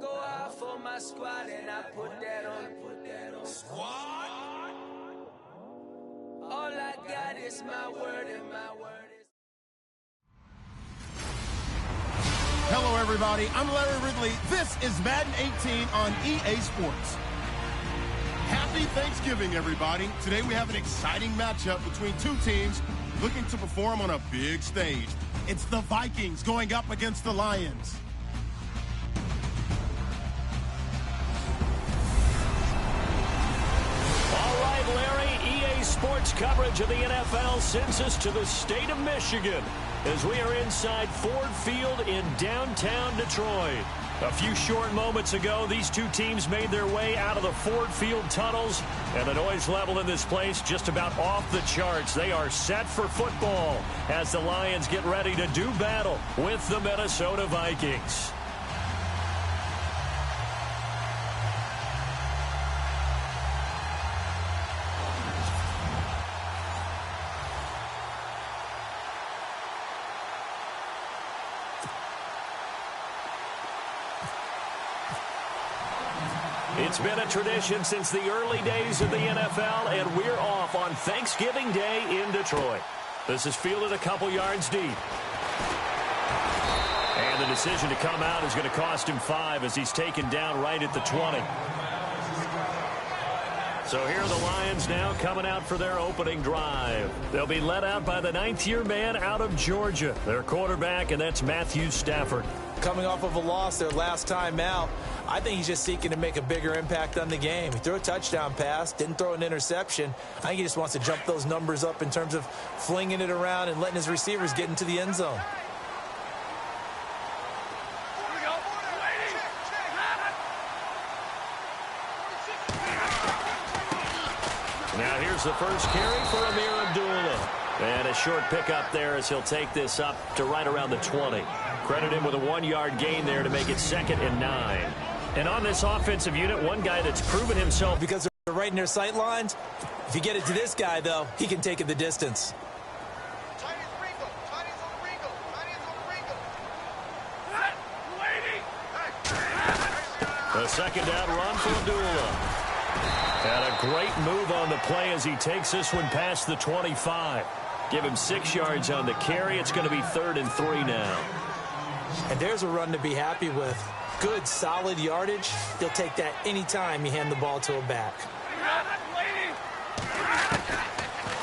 go out for my squad and I put that on. Squad? All I got is my word and my word is... Hello, everybody. I'm Larry Ridley. This is Madden 18 on EA Sports. Happy Thanksgiving, everybody. Today we have an exciting matchup between two teams looking to perform on a big stage. It's the Vikings going up against the Lions. All right, Larry, EA Sports coverage of the NFL sends us to the state of Michigan as we are inside Ford Field in downtown Detroit. A few short moments ago, these two teams made their way out of the Ford Field tunnels, and the noise level in this place just about off the charts. They are set for football as the Lions get ready to do battle with the Minnesota Vikings. It's been a tradition since the early days of the NFL, and we're off on Thanksgiving Day in Detroit. This is fielded a couple yards deep. And the decision to come out is going to cost him 5 as he's taken down right at the 20. So here are the Lions now coming out for their opening drive. They'll be led out by the 9th-year man out of Georgia, their quarterback, and that's Matthew Stafford. Coming off of a loss their last time out, I think he's just seeking to make a bigger impact on the game. He threw a touchdown pass, didn't throw an interception. I think he just wants to jump those numbers up in terms of flinging it around and letting his receivers get into the end zone. Now here's the first carry for Amir Abdullah. And a short pickup there as he'll take this up to right around the 20. Credit him with a 1-yard gain there to make it 2nd and 9. And on this offensive unit, one guy that's proven himself. Because they're right in their sight lines. If you get it to this guy, though, he can take it the distance. The second down run for Abdullah. And a great move on the play as he takes this one past the 25. Give him 6 yards on the carry. It's going to be 3rd and 3 now. And there's a run to be happy with. Good, solid yardage. He'll take that anytime you hand the ball to a back.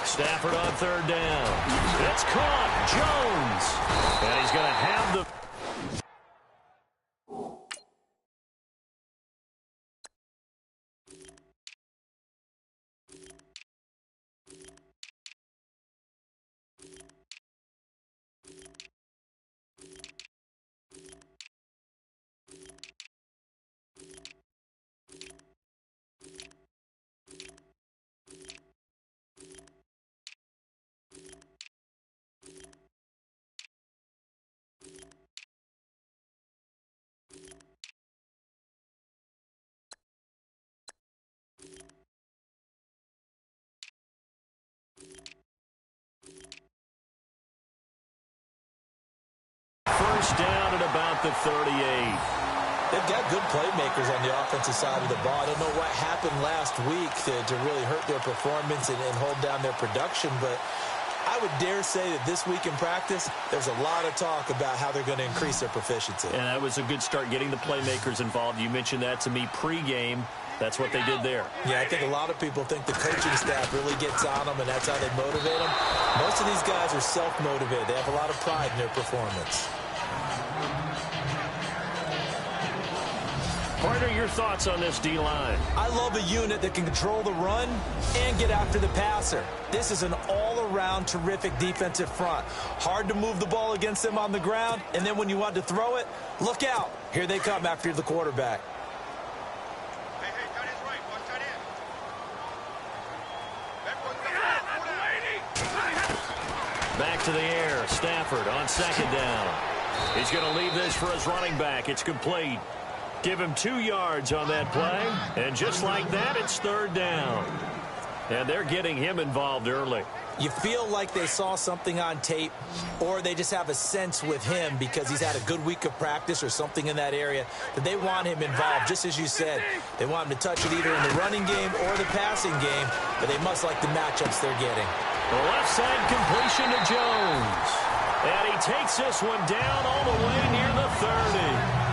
Stafford on 3rd down. It's caught. Jones. And he's going to have the... First down at about the 38. They've got good playmakers on the offensive side of the ball. I don't know what happened last week to really hurt their performance and hold down their production, but I would dare say that this week in practice, there's a lot of talk about how they're going to increase their proficiency. And that was a good start, getting the playmakers involved. You mentioned that to me pregame. That's what they did there. Yeah, I think a lot of people think the coaching staff really gets on them, and that's how they motivate them. Most of these guys are self-motivated. They have a lot of pride in their performance. Partner, your thoughts on this D-line? I love a unit that can control the run and get after the passer. This is an all-around terrific defensive front. Hard to move the ball against them on the ground, and then when you want to throw it, look out. Here they come after the quarterback. Back to the air. Stafford on 2nd down. He's going to leave this for his running back. It's complete. Give him 2 yards on that play. And just like that, it's 3rd down. And they're getting him involved early. You feel like they saw something on tape, or they just have a sense with him because he's had a good week of practice or something in that area that they want him involved. Just as you said, they want him to touch it either in the running game or the passing game, but they must like the matchups they're getting. The left side completion to Jones. And he takes this one down all the way near the 30.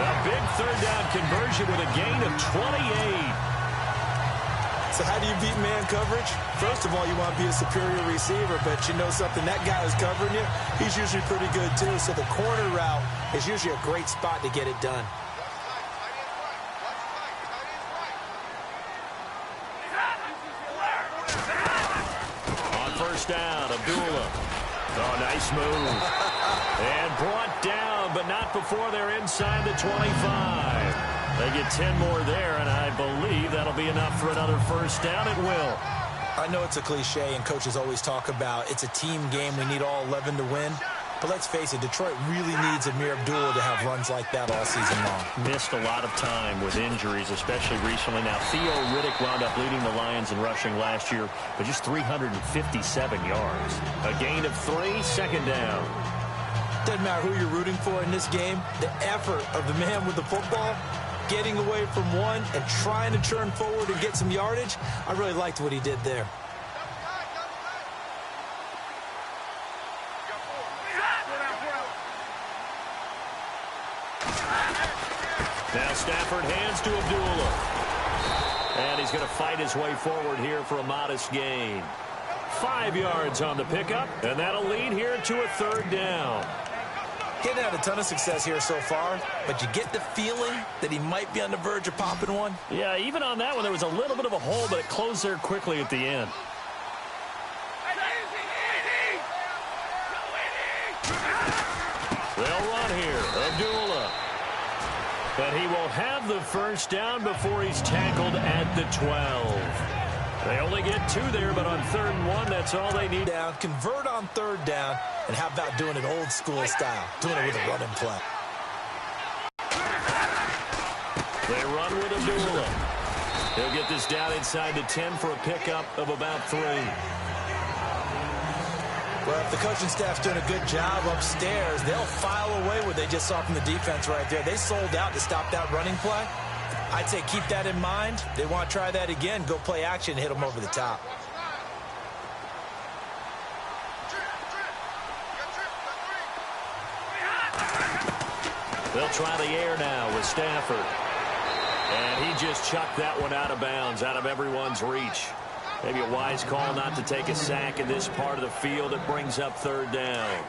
A big third down conversion with a gain of 28. So how do you beat man coverage? First of all, you want to be a superior receiver, but you know something, that guy who's covering you, he's usually pretty good too. So the corner route is usually a great spot to get it done. On first down, Abdullah. Oh, nice move. And brought down, but not before they're inside the 25. They get 10 more there, and I believe that'll be enough for another first down. It will. I know it's a cliche, and coaches always talk about it's a team game. We need all 11 to win. But let's face it, Detroit really needs Amir Abdullah to have runs like that all season long. Missed a lot of time with injuries, especially recently. Now, Theo Riddick wound up leading the Lions in rushing last year, but just 357 yards. A gain of 3, second down. Doesn't matter who you're rooting for in this game. The effort of the man with the football, getting away from one and trying to turn forward and get some yardage, I really liked what he did there. Now Stafford hands to Abdullah. And he's going to fight his way forward here for a modest gain. 5 yards on the pickup, and that'll lead here to a third down. Getting had a ton of success here so far, but you get the feeling that he might be on the verge of popping one. Yeah, even on that one, there was a little bit of a hole, but it closed there quickly at the end. They'll run here. Abdullah. But he will have the first down before he's tackled at the 12. They only get 2 there, but on 3rd and 1, that's all they need. Down, convert on 3rd down, and how about doing it old school style, doing it with a running play. They run with Abdullah. He'll get this down inside the 10 for a pickup of about 3. Well, if the coaching staff's doing a good job upstairs, they'll file away what they just saw from the defense right there. They sold out to stop that running play. I'd say keep that in mind. They want to try that again. Go play action and hit them over the top. They'll try the air now with Stafford. And he just chucked that one out of bounds, out of everyone's reach. Maybe a wise call not to take a sack in this part of the field. It brings up 3rd down.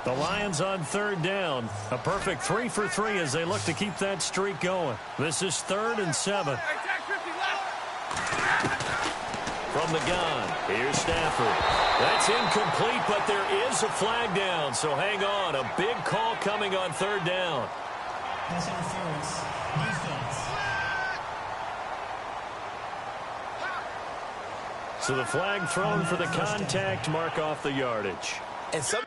The Lions on 3rd down. A perfect 3 for 3 as they look to keep that streak going. This is 3rd and 7. From the gun, here's Stafford. That's incomplete, but there is a flag down, so hang on. A big call coming on 3rd down. Pass interference. Defense. So the flag thrown for the contact, mark off the yardage. And some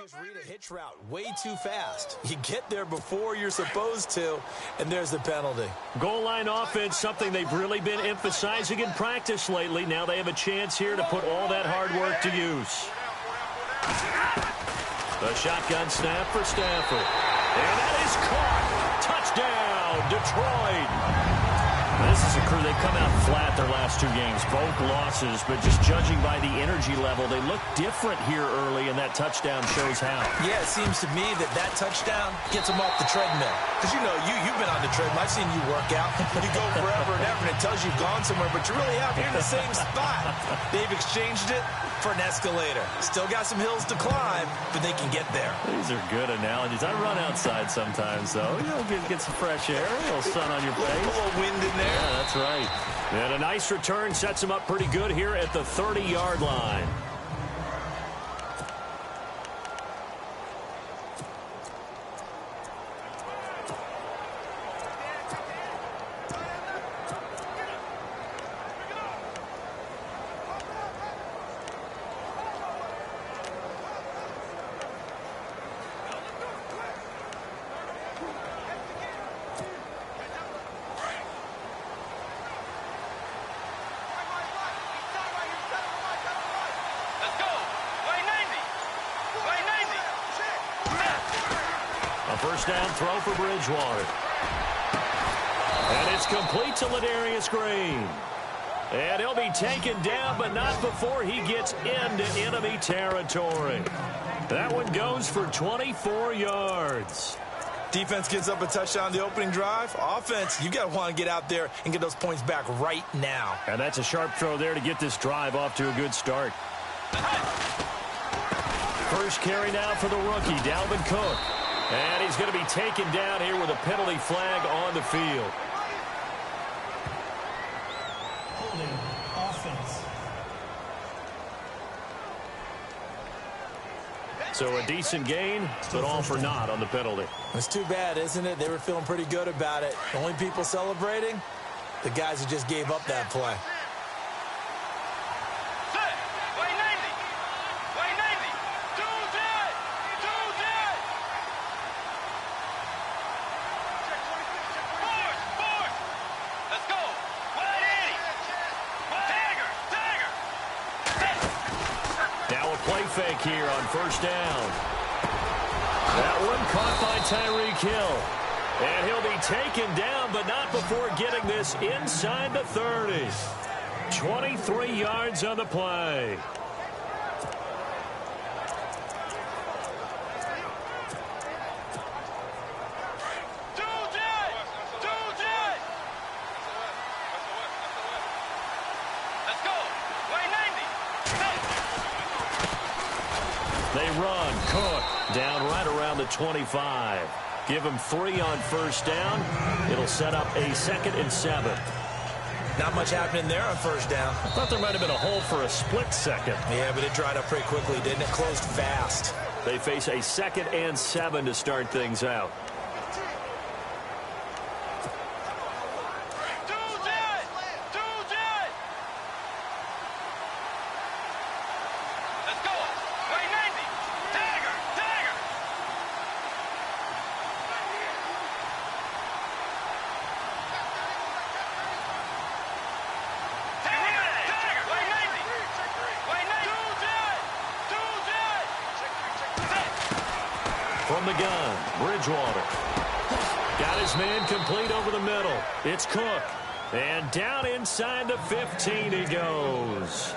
just read a hitch route way too fast. You get there before you're supposed to, and there's the penalty. Goal line offense, something they've really been emphasizing in practice lately. Now they have a chance here to put all that hard work to use. The shotgun snap for Stafford. And that is caught. Touchdown, Detroit. This is a crew, they've come out flat their last 2 games, both losses, but just judging by the energy level, they look different here early, and that touchdown shows how. Yeah, it seems to me that touchdown gets them off the treadmill. Because, you know, you've been on the treadmill. I've seen you work out. You go forever and ever, and it tells you you've gone somewhere, but you really have. You're in the same spot. They've exchanged it for an escalator. Still got some hills to climb, but they can get there. These are good analogies. I run outside sometimes, though. You know, get some fresh air, a little sun on your face. A little wind in there. Yeah, that's right. And a nice return sets him up pretty good here at the 30-yard line. first down throw for Bridgewater. And it's complete to Ladarius Green. And he'll be taken down, but not before he gets into enemy territory. That one goes for 24 yards. Defense gives up a touchdown the opening drive. Offense, you got to want to get out there and get those points back right now. And that's a sharp throw there to get this drive off to a good start. First carry now for the rookie, Dalvin Cook. And he's going to be taken down here with a penalty flag on the field. Holding offense. So a decent gain, but all for naught on the penalty. It's too bad, isn't it? They were feeling pretty good about it. The only people celebrating, the guys who just gave up that play. Fake here on first down. That one caught by Tyreek Hill. And he'll be taken down, but not before getting this inside the 30. 23 yards on the play. They run. Cook down right around the 25. Give him 3 on first down. It'll set up a 2nd and 7. Not much happening there on first down. I thought there might have been a hole for a split second. Yeah, but it dried up pretty quickly, didn't it? Closed fast. They face a 2nd and 7 to start things out. From the gun, Bridgewater. Got his man complete over the middle. It's Cook. And down inside the 15 he goes.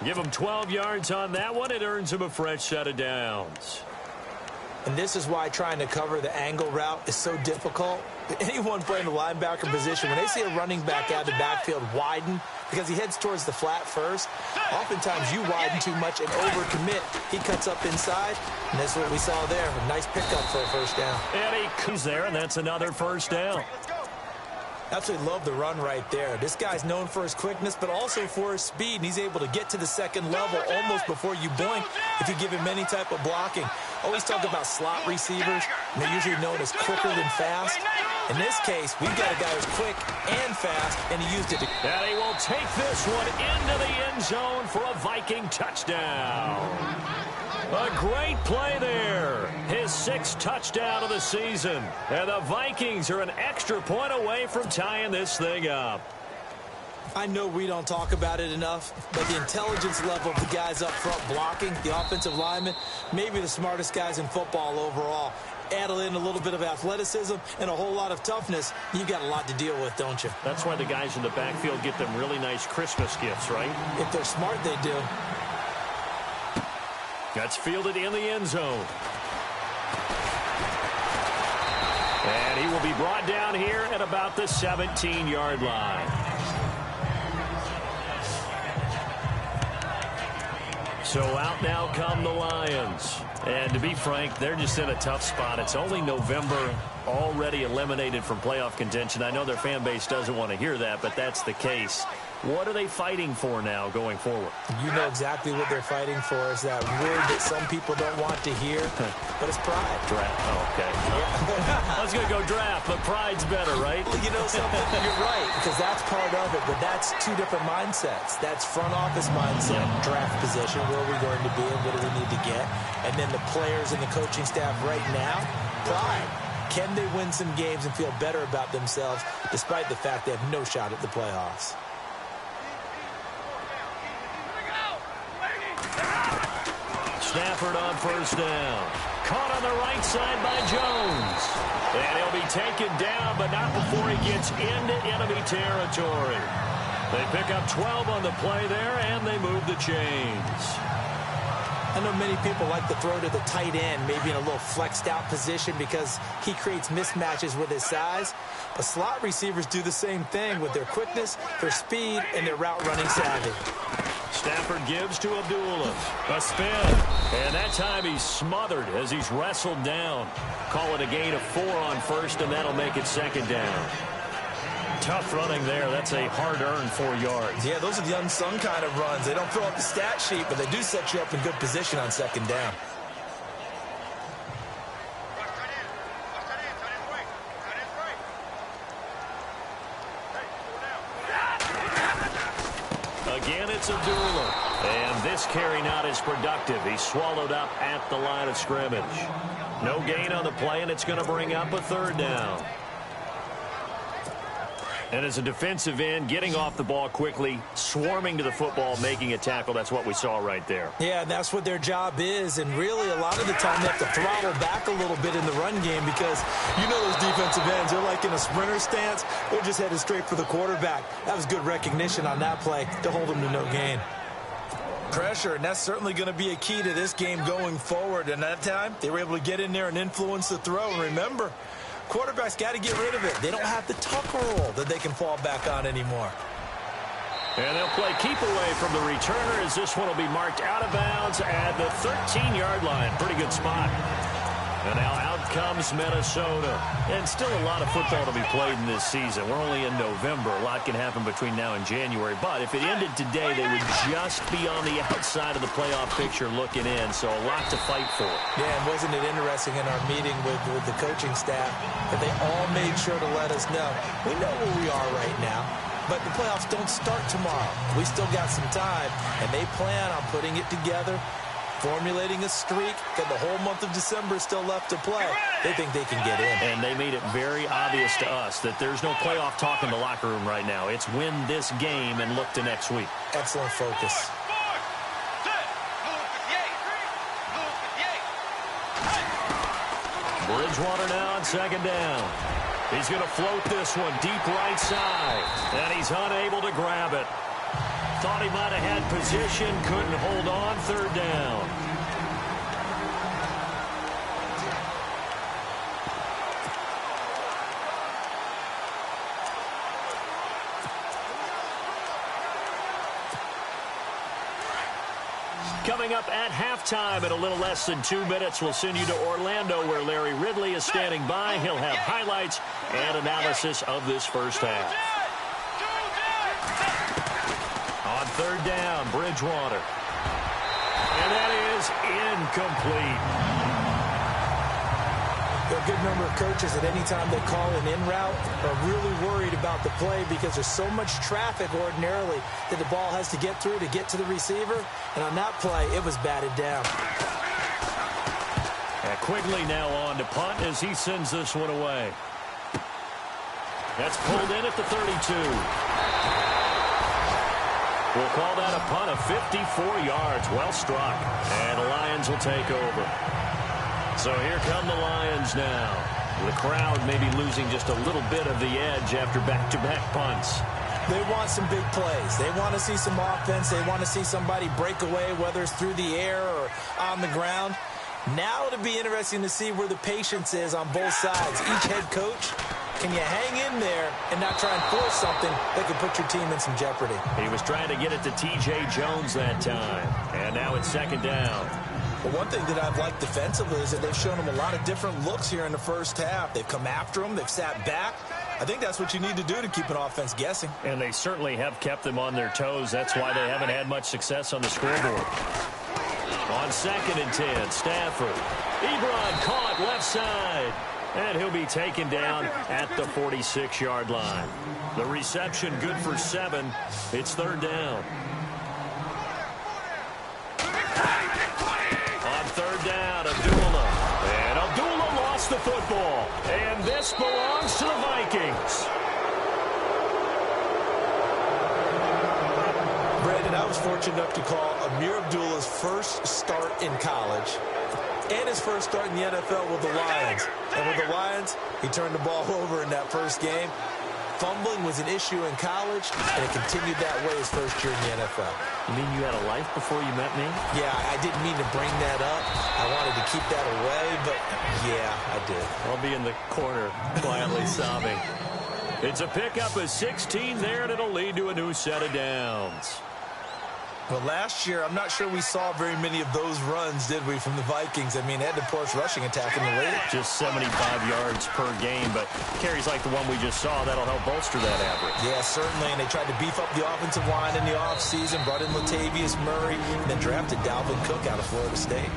Give him 12 yards on that one. It earns him a fresh set of downs. And this is why trying to cover the angle route is so difficult. Anyone playing the linebacker position, when they see a running back out of the backfield widen, because he heads towards the flat first, oftentimes you widen too much and overcommit. He cuts up inside, and that's what we saw there. A nice pickup for a first down. And he comes there, and that's another first down. Absolutely love the run right there. This guy's known for his quickness, but also for his speed, and he's able to get to the second level almost before you blink if you give him any type of blocking. Always talk about slot receivers, and they're usually known as quicker than fast. In this case, we've got a guy who's quick and fast, and he used it to... And he will take this one into the end zone for a Viking touchdown. A great play there. His 6th touchdown of the season. And the Vikings are an extra point away from tying this thing up. I know we don't talk about it enough, but the intelligence level of the guys up front blocking, the offensive linemen, maybe the smartest guys in football overall. Add in a little bit of athleticism and a whole lot of toughness, you've got a lot to deal with, don't you? That's why the guys in the backfield get them really nice Christmas gifts, right? If they're smart, they do. That's fielded in the end zone. And he will be brought down here at about the 17-yard line. So out now come the Lions. And to be frank, they're just in a tough spot. It's only November, already eliminated from playoff contention. I know their fan base doesn't want to hear that, but that's the case. What are they fighting for now going forward? You know exactly what they're fighting for. Is that word that some people don't want to hear, but it's pride. Draft. Oh, okay. I was going to go draft, but pride's better, right? Well, you know something? You're right, because that's part of it, but that's 2 different mindsets. That's front office mindset, draft position, where are we going to be and what do we need to get? And then the players and the coaching staff right now, pride. Can they win some games and feel better about themselves despite the fact they have no shot at the playoffs? Stafford on first down. caught on the right side by Jones. And he'll be taken down, but not before he gets into enemy territory. They pick up 12 on the play there, and they move the chains. I know many people like to throw to the tight end, maybe in a little flexed out position because he creates mismatches with his size. But slot receivers do the same thing with their quickness, their speed, and their route running savvy. Stafford gives to Abdullah. A spin. And that time he's smothered as he's wrestled down. Call it a gain of 4 on first, and that'll make it second down. Tough running there. That's a hard-earned 4 yards. Yeah, those are the unsung kind of runs. They don't fill up the stat sheet, but they do set you up in good position on second down. Again, it's Abdullah. And this carry not as productive. He's swallowed up at the line of scrimmage. No gain on the play, and it's going to bring up a third down. And as a defensive end, getting off the ball quickly, swarming to the football, making a tackle, that's what we saw right there. Yeah, and that's what their job is. And really, a lot of the time, they have to throttle back a little bit in the run game because you know those defensive ends, they're like in a sprinter stance. They're just headed straight for the quarterback. That was good recognition on that play to hold them to no gain. Pressure, and that's certainly going to be a key to this game going forward. And that time, they were able to get in there and influence the throw. And remember, quarterbacks got to get rid of it. They don't have the tuck roll that they can fall back on anymore. And they'll play keep away from the returner as this one will be marked out of bounds at the 13-yard line. Pretty good spot. And now out comes Minnesota. And still a lot of football to be played in this season. We're only in November. A lot can happen between now and January. But if it ended today, they would just be on the outside of the playoff picture looking in. So a lot to fight for. Yeah, and wasn't it interesting in our meeting with the coaching staff that they all made sure to let us know, we know where we are right now, but the playoffs don't start tomorrow. We still got some time, and they plan on putting it together, formulating a streak, got the whole month of December still left to play. They think they can get in. And they made it very obvious to us that there's no playoff talk in the locker room right now. It's win this game and look to next week. Excellent focus. Bridgewater now on second down. He's going to float this one deep right side. And he's unable to grab it. Thought he might have had position, couldn't hold on, third down. Coming up at halftime in a little less than 2 minutes, we'll send you to Orlando where Larry Ridley is standing by. He'll have highlights and analysis of this first half. On third down, Bridgewater. And that is incomplete. A good number of coaches at any time they call an in route are really worried about the play because there's so much traffic ordinarily that the ball has to get through to get to the receiver. And on that play, it was batted down. And Quigley now on to punt as he sends this one away. That's pulled in at the 32. We'll call that a punt of 54 yards. Well struck. And the Lions will take over. So here come the Lions now. The crowd maybe losing just a little bit of the edge after back-to-back punts. They want some big plays. They want to see some offense. They want to see somebody break away, whether it's through the air or on the ground. Now it'll be interesting to see where the patience is on both sides. Each head coach, can you hang in there and not try and force something that could put your team in some jeopardy? He was trying to get it to T.J. Jones that time. And now it's second down. Well, one thing that I've liked defensively is that they've shown him a lot of different looks here in the first half. They've come after him. They've sat back. I think that's what you need to do to keep an offense guessing. And they certainly have kept them on their toes. That's why they haven't had much success on the scoreboard. On second and 10, Stafford. Ebron caught left side. And he'll be taken down at the 46-yard line. The reception good for 7. It's third down. On third down, Abdullah. And Abdullah lost the football. And this belongs to the Vikings. Brandon, I was fortunate enough to call Amir Abdullah's first start in college. and his first start in the NFL with the Lions. And with the Lions, he turned the ball over in that first game. Fumbling was an issue in college, and it continued that way his first year in the NFL. You mean you had a life before you met me? Yeah, I didn't mean to bring that up. I wanted to keep that away, but yeah, I did. I'll be in the corner quietly sobbing. It's a pickup of 16 there, and it'll lead to a new set of downs. But last year, I'm not sure we saw very many of those runs, did we, from the Vikings? I mean, they had the poorest rushing attack in the league. Just 75 yards per game, but carries like the one we just saw, that'll help bolster that average. Yeah, certainly, and they tried to beef up the offensive line in the offseason, brought in Latavius Murray, and then drafted Dalvin Cook out of Florida State.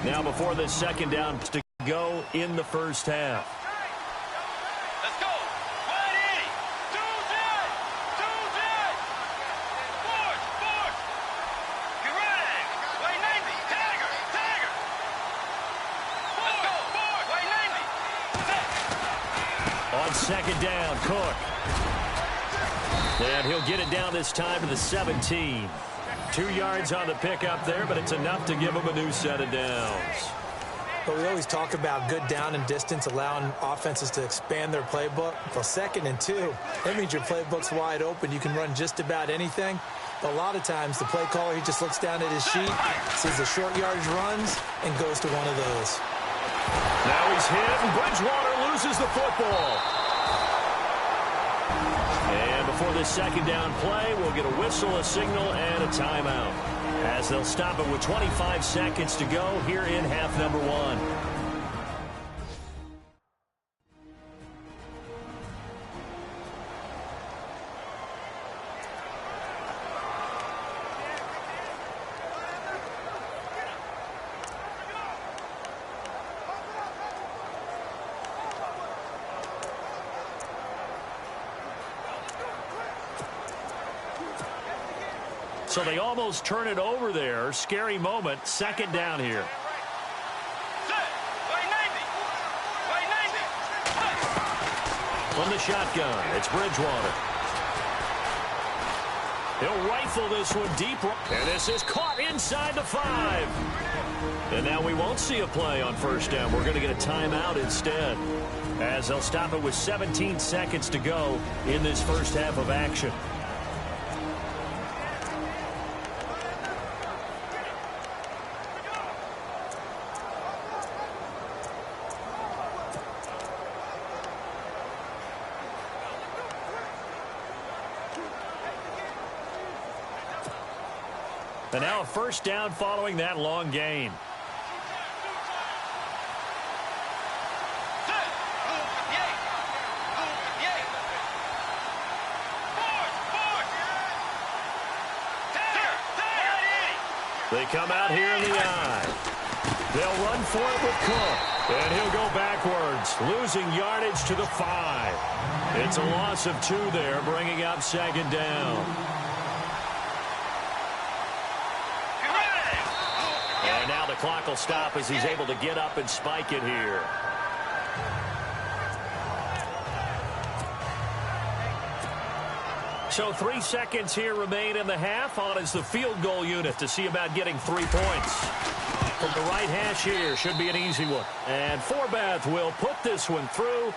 Now before this second down to go in the first half. Let's go. Wide 80. 2-0. 2-0. Force. Get ready. White 90. Tiger. Let's go. White 90. On second down, Cook. And he'll get it down this time to the 17. 2 yards on the pickup there, but it's enough to give him a new set of downs. But we always talk about good down and distance, allowing offenses to expand their playbook. For 2nd and 2, that means your playbook's wide open. You can run just about anything. But a lot of times, the play caller, he just looks down at his sheet, sees the short yardage runs, and goes to one of those. Now he's hit, and Bridgewater loses the football. And before this second down play, we'll get a whistle, a signal, and a timeout, as they'll stop it with 25 seconds to go here in half number 1. So they almost turn it over there. Scary moment. Second down here. From the shotgun, it's Bridgewater. He'll rifle this one deep. And this is caught inside the 5. And now we won't see a play on first down. We're going to get a timeout instead, as they'll stop it with 17 seconds to go in this first half of action. And now a first down following that long gain. They come out here in the eye. They'll run for it with Cook. And he'll go backwards, losing yardage to the 5. It's a loss of 2 there, bringing up second down. And now the clock will stop as he's able to get up and spike it here. So 3 seconds here remain in the half. On is the field goal unit to see about getting 3 points. From the right hash here, should be an easy one. And Forbath will put this one through.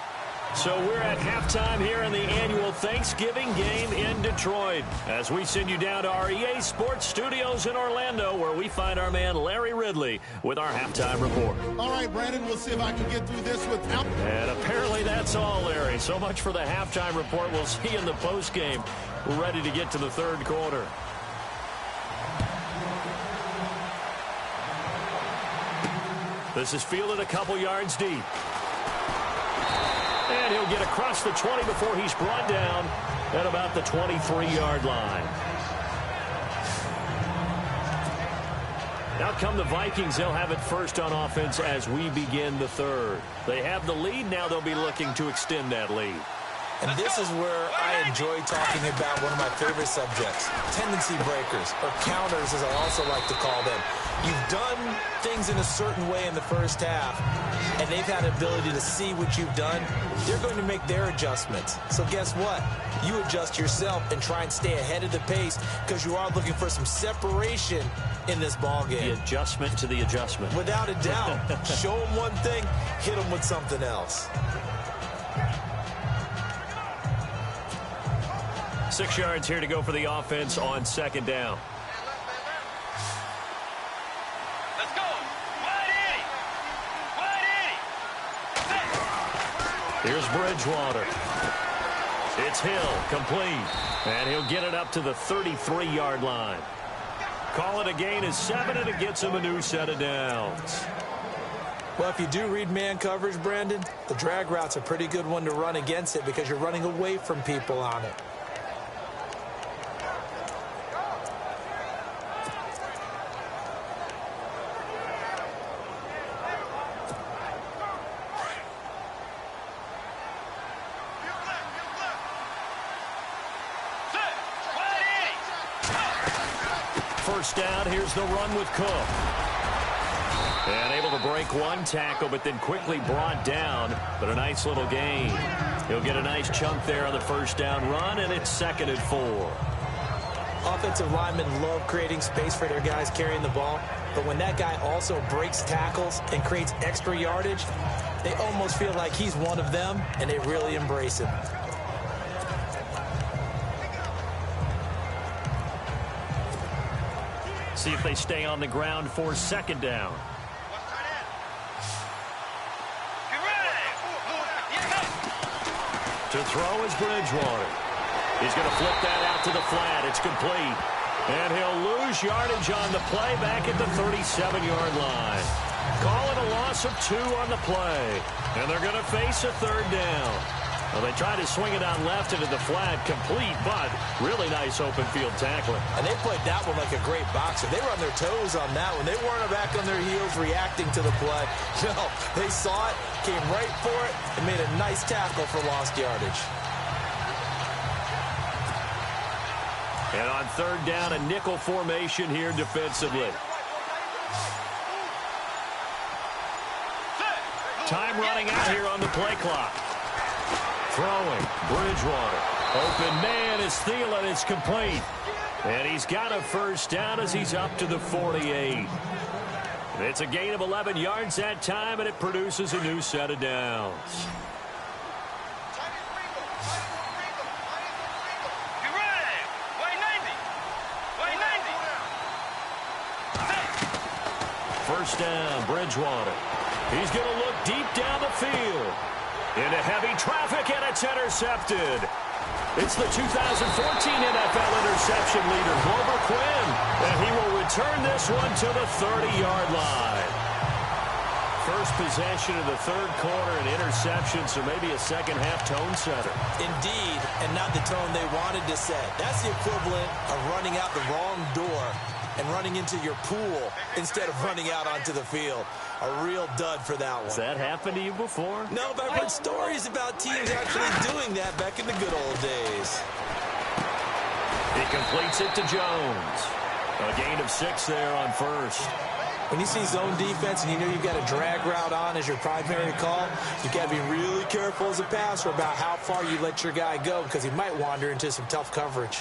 So we're at halftime here in the annual Thanksgiving game in Detroit, as we send you down to our EA Sports Studios in Orlando, where we find our man Larry Ridley with our halftime report. All right, Brandon, we'll see if I can get through this without... And apparently that's all, Larry. So much for the halftime report. We'll see you in the postgame. We're ready to get to the third quarter. This is fielded a couple yards deep. And he'll get across the 20 before he's brought down at about the 23-yard line. Now come the Vikings. They'll have it first on offense as we begin the third. They have the lead. Now they'll be looking to extend that lead. And this is where I enjoy talking about one of my favorite subjects, tendency breakers, or counters as I also like to call them. You've done things in a certain way in the first half, and they've had the ability to see what you've done. They're going to make their adjustments. So guess what? You adjust yourself and try and stay ahead of the pace because you are looking for some separation in this ball game. The adjustment to the adjustment. Without a doubt. Show them one thing, hit them with something else. 6 yards here to go for the offense on second down. Let's go. Wide 80. Here's Bridgewater. It's Hill, complete. And he'll get it up to the 33-yard line. Call it a gain of 7, and it gets him a new set of downs. Well, if you do read man coverage, Brandon, the drag route's a pretty good one to run against it because you're running away from people on it. First down, here's the run with Cook. And able to break one tackle, but then quickly brought down. But a nice little gain. He'll get a nice chunk there on the first down run, and it's 2nd and 4. Offensive linemen love creating space for their guys carrying the ball. But when that guy also breaks tackles and creates extra yardage, they almost feel like he's one of them, and they really embrace him. See if they stay on the ground for second down. To throw is Bridgewater. He's going to flip that out to the flat. It's complete. And he'll lose yardage on the play back at the 37-yard line. Call it a loss of 2 on the play. And they're going to face a third down. Well, they tried to swing it out left into the flat, complete, but really nice open field tackling. And they played that one like a great boxer. They were on their toes on that one. They weren't back on their heels reacting to the play. No, they saw it, came right for it, and made a nice tackle for lost yardage. And on third down, a nickel formation here defensively. Time running out here on the play clock. Throwing, Bridgewater. Open man is Thielen. It's complete. And he's got a first down as he's up to the 48. It's a gain of 11 yards that time, and it produces a new set of downs. First down, Bridgewater. He's going to look deep down the field. Into heavy traffic, and it's intercepted. It's the 2014 NFL interception leader, Glover Quinn, and he will return this one to the 30-yard line. First possession of the third quarter, an interception, so maybe a second-half tone setter. Indeed, and not the tone they wanted to set. That's the equivalent of running out the wrong door and running into your pool instead of running out onto the field. A real dud for that one. Has that happened to you before? No, but I've heard stories about teams actually doing that back in the good old days. He completes it to Jones. A gain of 6 there on first. When you see zone defense and you know you've got a drag route on as your primary call, you've got to be really careful as a passer about how far you let your guy go because he might wander into some tough coverage.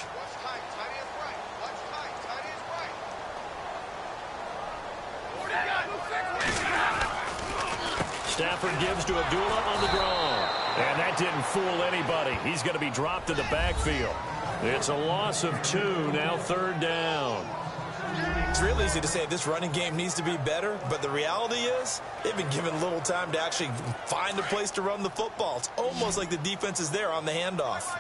Stafford gives to Abdullah on the draw. And that didn't fool anybody. He's going to be dropped in the backfield. It's a loss of 2, now third down. It's real easy to say this running game needs to be better, but the reality is they've been given little time to actually find a place to run the football. It's almost like the defense is there on the handoff.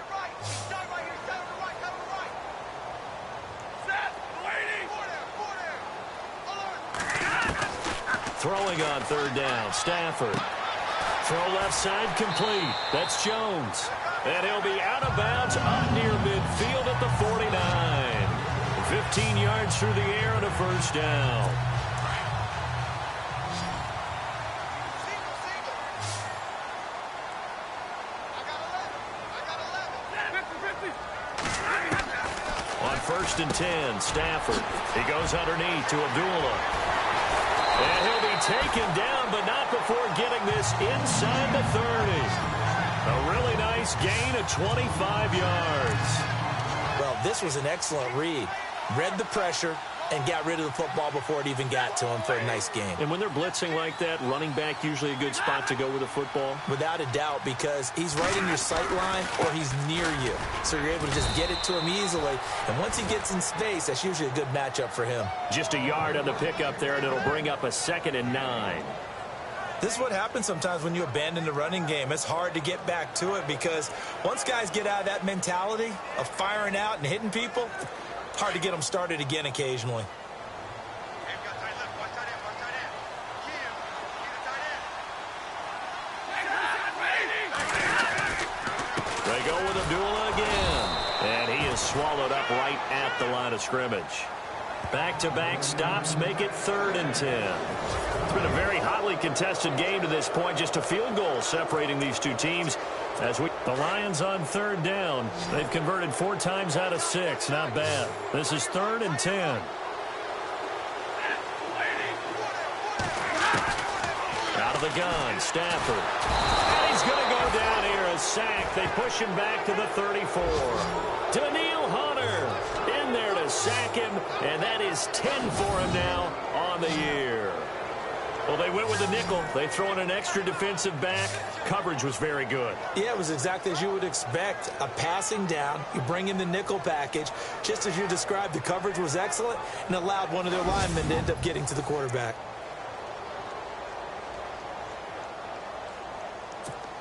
Throwing on third down, Stafford. Throw left side complete. That's Jones. And he'll be out of bounds up near midfield at the 49. 15 yards through the air and a first down. 1st and 10. Stafford. He goes underneath to Abdullah. And he'll be taken down, but not before getting this inside the 30. A really nice gain of 25 yards. Well, this was an excellent read. Read the pressure and got rid of the football before it even got to him for a nice game. And when they're blitzing like that, running back usually a good spot to go with the football? Without a doubt, because he's right in your sight line or he's near you. So you're able to just get it to him easily. And once he gets in space, that's usually a good matchup for him. Just a yard on the pickup there, and it'll bring up a 2nd and 9. This is what happens sometimes when you abandon the running game. It's hard to get back to it because once guys get out of that mentality of firing out and hitting people, hard to get them started again occasionally. They go with Abdullah again. And he is swallowed up right at the line of scrimmage. Back-to-back stops make it 3rd and 10. It's been a very hotly contested game to this point. Just a field goal separating these two teams. The Lions on 3rd down. They've converted 4 times out of 6. Not bad. This is 3rd and 10. Out of the gun, Stafford. And he's going to go down here, a sack. They push him back to the 34. Daniil Hunter in there to sack him, and that is 10 for him now on the year. Well, they went with the nickel. They throw in an extra defensive back. Coverage was very good. Yeah, it was exactly as you would expect. A passing down. You bring in the nickel package. Just as you described, the coverage was excellent and allowed one of their linemen to end up getting to the quarterback.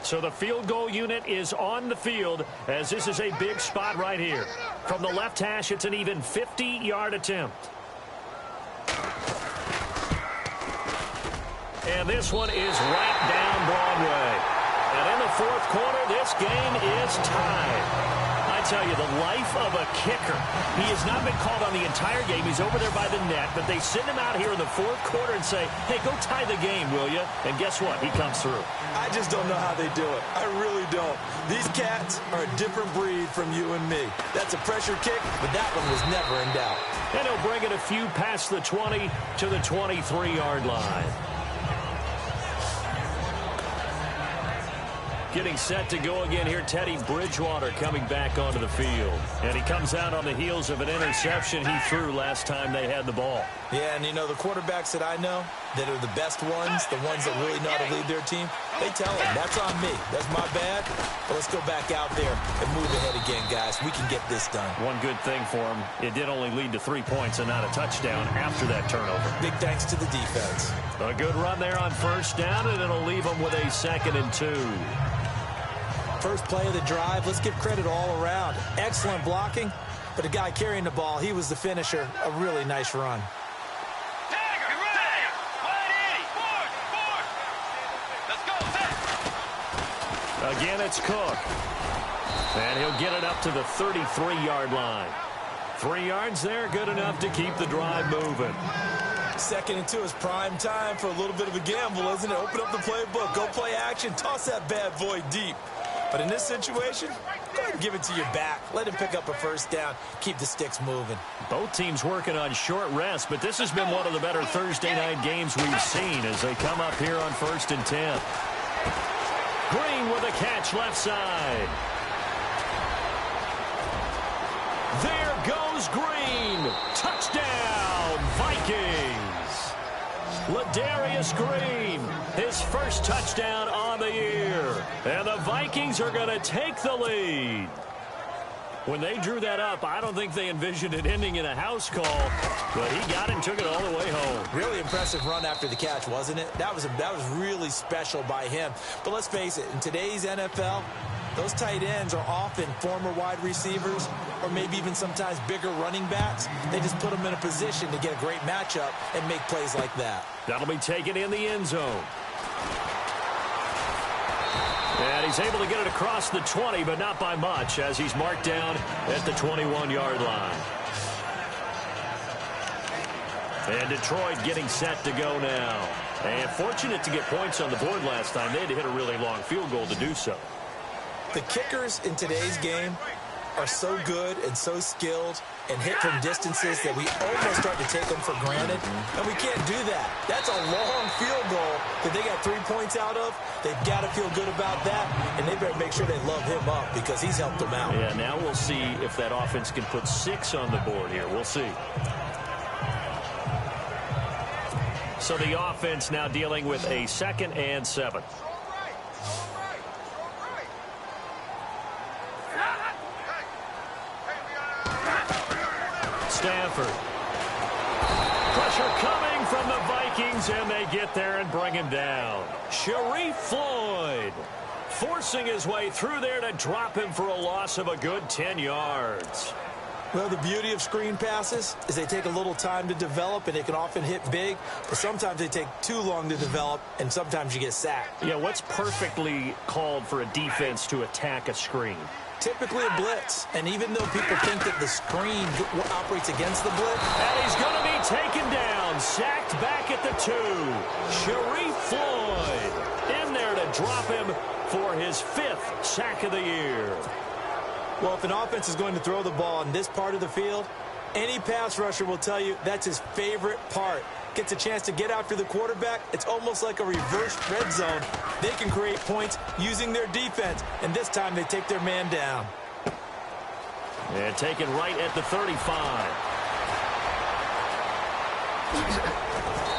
So the field goal unit is on the field as this is a big spot right here. From the left hash, it's an even 50-yard attempt. And this one is right down Broadway. And in the 4th quarter, this game is tied. I tell you, the life of a kicker. He has not been called on the entire game. He's over there by the net, but they send him out here in the 4th quarter and say, hey, go tie the game, will you? And guess what? He comes through. I just don't know how they do it. I really don't. These cats are a different breed from you and me. That's a pressure kick, but that one was never in doubt. And he'll bring it a few past the 20 to the 23-yard line. Getting set to go again here, Teddy Bridgewater coming back onto the field. And he comes out on the heels of an interception he threw last time they had the ball. Yeah, and you know, the quarterbacks that I know that are the best ones, the ones that really know how to lead their team, they tell them, that's on me. That's my bad. But let's go back out there and move ahead again, guys. We can get this done. One good thing for him, it did only lead to 3 points and not a touchdown after that turnover. Big thanks to the defense. A good run there on 1st down, and it'll leave them with a 2nd and 2. First play of the drive, let's give credit all around. Excellent blocking, but the guy carrying the ball, he was the finisher. A really nice run. Again, it's Cook. And he'll get it up to the 33-yard line. 3 yards there, good enough to keep the drive moving. 2nd and 2 is prime time for a little bit of a gamble, isn't it? Open up the playbook, go play action, toss that bad boy deep. But in this situation, go ahead and give it to your back. Let him pick up a 1st down. Keep the sticks moving. Both teams working on short rest, but this has been one of the better Thursday night games we've seen as they come up here on 1st and 10. Green with a catch left side. There goes Green. Touchdown, Vikings. Ladarius Green, his first touchdown on the year. And the Vikings are going to take the lead. When they drew that up, I don't think they envisioned it ending in a house call, but he got it and took it all the way home. Really impressive run after the catch, wasn't it? That was really special by him. But let's face it, in today's NFL, those tight ends are often former wide receivers or maybe even sometimes bigger running backs. They just put them in a position to get a great matchup and make plays like that. That'll be taken in the end zone. And he's able to get it across the 20, but not by much, as he's marked down at the 21-yard line. And Detroit getting set to go now. And fortunate to get points on the board last time. They had to hit a really long field goal to do so. The kickers in today's game are so good and so skilled and hit from distances that we almost start to take them for granted, and we can't do that. That's a long field goal that they got 3 points out of. They've got to feel good about that, and they better make sure they love him up because he's helped them out. Yeah, now we'll see if that offense can put 6 on the board here. We'll see. So the offense now dealing with a 2nd and 7. Stafford. Pressure coming from the Vikings, and they get there and bring him down. Sharif Floyd forcing his way through there to drop him for a loss of a good 10 yards. Well, the beauty of screen passes is they take a little time to develop, and they can often hit big, but sometimes they take too long to develop, and sometimes you get sacked. Yeah, what's perfectly called for a defense to attack a screen? Typically a blitz, and even though people think that the screen operates against the blitz. And he's going to be taken down, sacked back at the 2. Sharif Floyd in there to drop him for his 5th sack of the year. Well, if an offense is going to throw the ball in this part of the field, any pass rusher will tell you that's his favorite part. Gets a chance to get after the quarterback. It's almost like a reverse red zone. They can create points using their defense, and this time they take their man down. And taken right at the 35.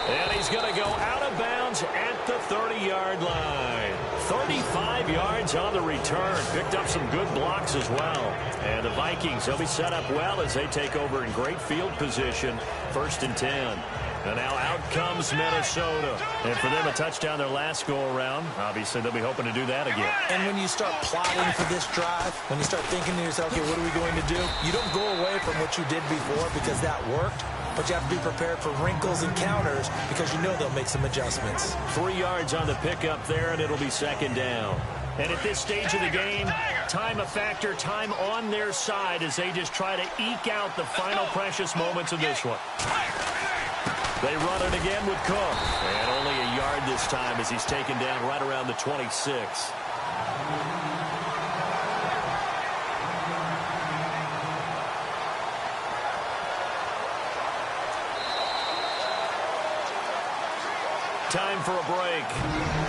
And he's going to go out of bounds at the 30-yard line. 35 yards on the return. Picked up some good blocks as well. And the Vikings, they'll be set up well as they take over in great field position. 1st and 10. And now out comes Minnesota. And for them, a touchdown their last go-around. Obviously, they'll be hoping to do that again. And when you start plotting for this drive, when you start thinking to yourself, okay, what are we going to do? You don't go away from what you did before because that worked. But you have to be prepared for wrinkles and counters because you know they'll make some adjustments. 3 yards on the pickup there, and it'll be 2nd down. And at this stage of the game, time a factor, time on their side as they just try to eke out the final precious moments of this one. They run it again with Cook. And only a yard this time as he's taken down right around the 26. Time for a break.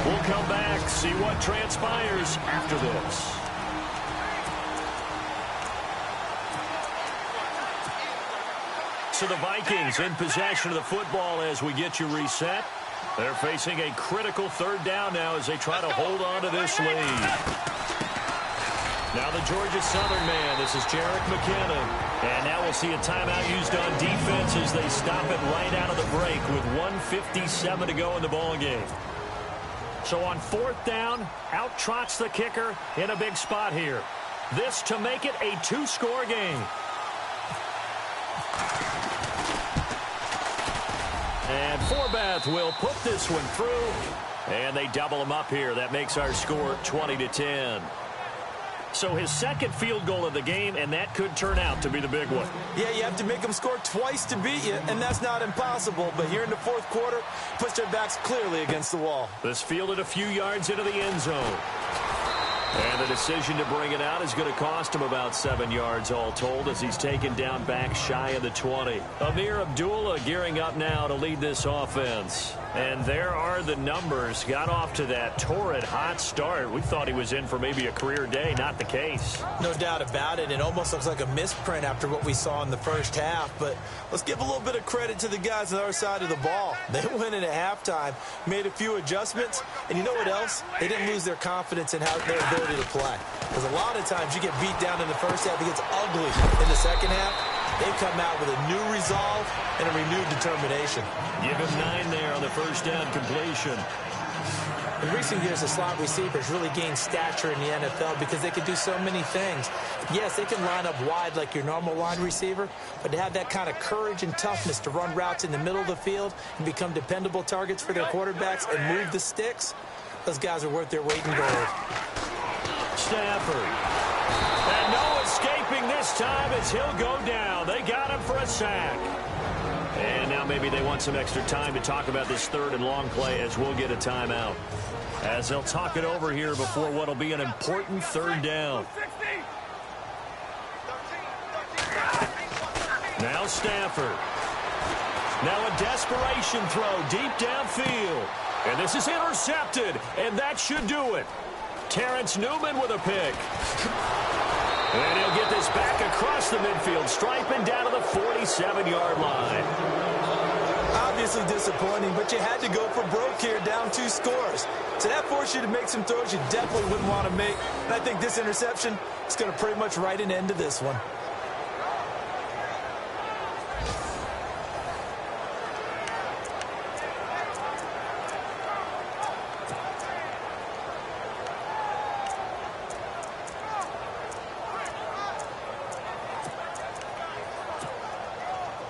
We'll come back, see what transpires after this. So the Vikings in possession of the football as we get you reset. They're facing a critical 3rd down now as they try to hold on to this lead. Now the Georgia Southern man, this is Jerick McKinnon. And now we'll see a timeout used on defense as they stop it right out of the break with 1:57 to go in the ball game. So on 4th down, out trots the kicker in a big spot here. This to make it a 2-score game. And Forbath will put this one through. And they double them up here. That makes our score 20-10. So his 2nd field goal of the game, and that could turn out to be the big one. Yeah, you have to make them score twice to beat you, and that's not impossible. But here in the 4th quarter, puts their backs clearly against the wall. This fielded a few yards into the end zone. And the decision to bring it out is going to cost him about 7 yards all told as he's taken down back shy of the 20. Amir Abdullah gearing up now to lead this offense. And there are the numbers. Got off to that torrid hot start. We thought he was in for maybe a career day. Not the case. No doubt about it. It almost looks like a misprint after what we saw in the first half. But let's give a little bit of credit to the guys on our side of the ball. They went in at halftime, made a few adjustments. And you know what else? They didn't lose their confidence in their ability to play. Because a lot of times you get beat down in the first half. It gets ugly in the second half. They've come out with a new resolve and a renewed determination. Give him 9 there on the first down completion. In recent years, the slot receivers really gained stature in the NFL because they can do so many things. Yes, they can line up wide like your normal wide receiver, but to have that kind of courage and toughness to run routes in the middle of the field and become dependable targets for their quarterbacks and move the sticks, those guys are worth their weight in gold. Stafford. And no escaping this time as he'll go down. They got him for a sack. And now maybe they want some extra time to talk about this 3rd and long play as we'll get a timeout. As they'll talk it over here before what will be an important 3rd down. Now Stafford. Now a desperation throw deep downfield. And this is intercepted, and that should do it. Terrence Newman with a pick. And he'll get this back across the midfield stripe and down to the 47-yard line. Obviously disappointing, but you had to go for broke here, down 2 scores. So that forced you to make some throws you definitely wouldn't want to make. And I think this interception is going to pretty much write an end to this one.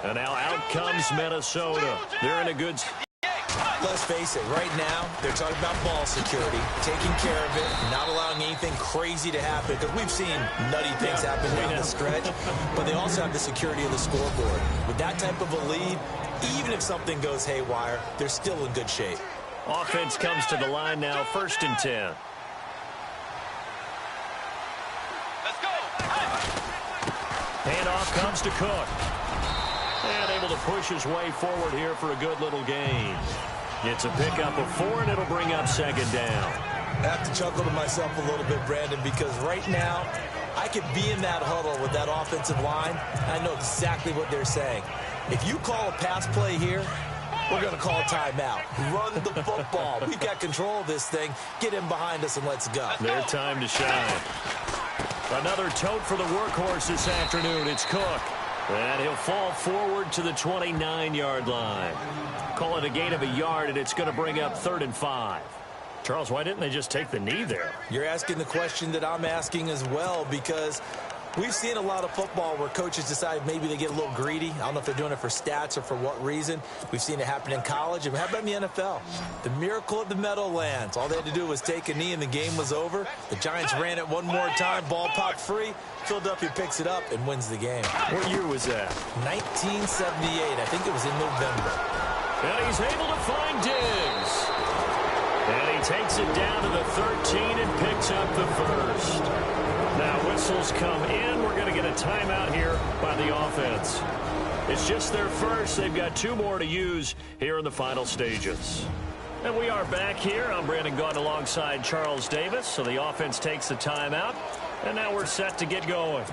And now out comes Minnesota. They're in a good... Let's face it, right now, they're talking about ball security, taking care of it, not allowing anything crazy to happen, because we've seen nutty things happen down the stretch, but they also have the security of the scoreboard. With that type of a lead, even if something goes haywire, they're still in good shape. Offense comes to the line now, 1st and 10. Let's go. Handoff comes to Cook. And able to push his way forward here for a good little gain. Gets a pickup of 4, and it'll bring up 2nd down. I have to chuckle to myself a little bit, Brandon, because right now, I could be in that huddle with that offensive line, and I know exactly what they're saying. If you call a pass play here, we're going to call a timeout. Run the football. We've got control of this thing. Get in behind us and let's go. Their time to shine. Another tote for the workhorse this afternoon. It's Cook. And he'll fall forward to the 29-yard line. Call it a gain of a yard, and it's going to bring up 3rd and 5. Charles, why didn't they just take the knee there? You're asking the question that I'm asking as well, because we've seen a lot of football where coaches decide maybe they get a little greedy. I don't know if they're doing it for stats or for what reason. We've seen it happen in college. And how about in the NFL? The miracle of the Meadowlands. All they had to do was take a knee and the game was over. The Giants ran it one more time. Ball popped free. Philadelphia picks it up and wins the game. What year was that? 1978. I think it was in November. And he's able to find Diggs. And he takes it down to the 13 and picks up the 1st. Now whistles come in. We're going to get a timeout here by the offense. It's just their first. They've got 2 more to use here in the final stages. And we are back here. I'm Brandon Gaudin alongside Charles Davis. So the offense takes the timeout. And now we're set to get going.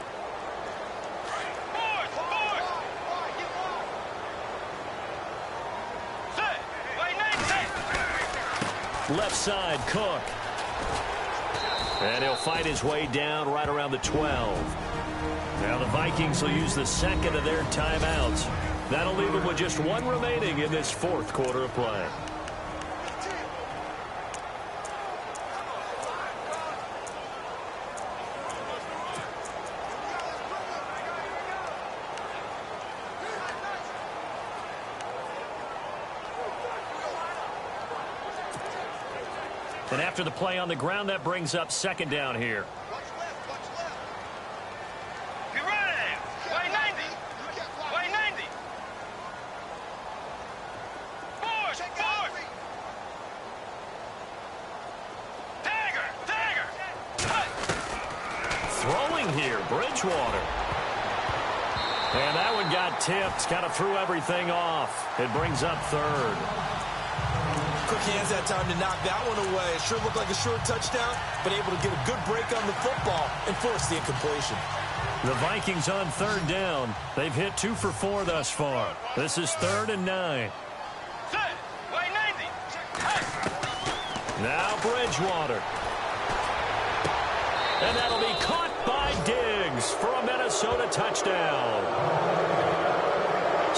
Left side, Cook. And he'll fight his way down right around the 12. Now the Vikings will use the 2nd of their timeouts. That'll leave them with just 1 remaining in this 4th quarter of play. And after the play on the ground, that brings up 2nd down here. Be ready. Way 90. Way 90. Force. Dagger. Throwing here, Bridgewater. And that one got tipped, kind of threw everything off. It brings up 3rd. Quick hands that time to knock that one away. It sure looked like a short touchdown, but able to get a good break on the football and force the incompletion. The Vikings on 3rd down. They've hit 2 for 4 thus far. This is 3rd and 9. Way 90. Now Bridgewater. And that'll be caught by Diggs for a Minnesota touchdown.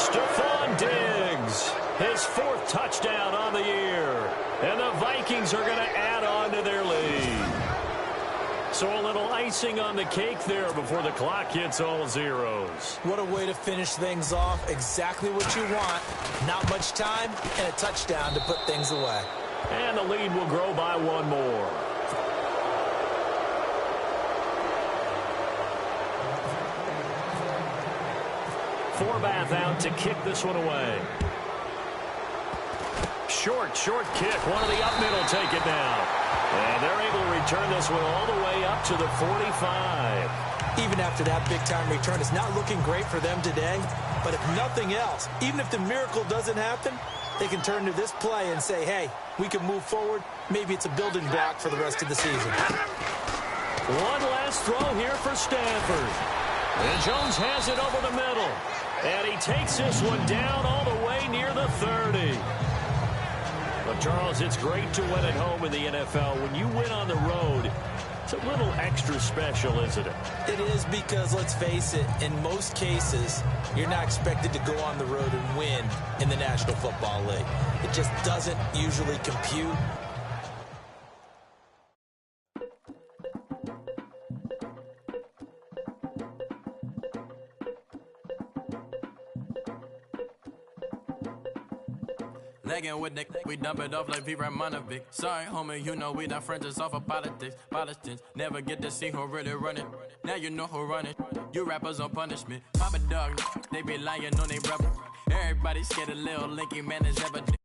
Stephon Diggs, his 4th touchdown on the year. And the Vikings are going to add on to their lead. So a little icing on the cake there before the clock hits all zeros. What a way to finish things off. Exactly what you want. Not much time and a touchdown to put things away. And the lead will grow by 1 more. Forbath out to kick this one away. Short kick. One of the up middle take it down. And they're able to return this one all the way up to the 45. Even after that big-time return, it's not looking great for them today. But if nothing else, even if the miracle doesn't happen, they can turn to this play and say, hey, we can move forward. Maybe it's a building block for the rest of the season. One last throw here for Stanford. And Jones has it over the middle. And he takes this one down all the way near the 30. But, Charles, it's great to win at home in the NFL. When you win on the road, it's a little extra special, isn't it? It is, because, let's face it, in most cases, you're not expected to go on the road and win in the National Football League. It just doesn't usually compute. Legging with Nick, we dump it off like V. Ramonovic. Sorry, homie, you know we not friends, it's all for politics. Politics never get to see who really run it. Now you know who run it. You rappers on punishment. Papa dog, they be lying on they rubber. Everybody scared of Lil Linky, man, is evident.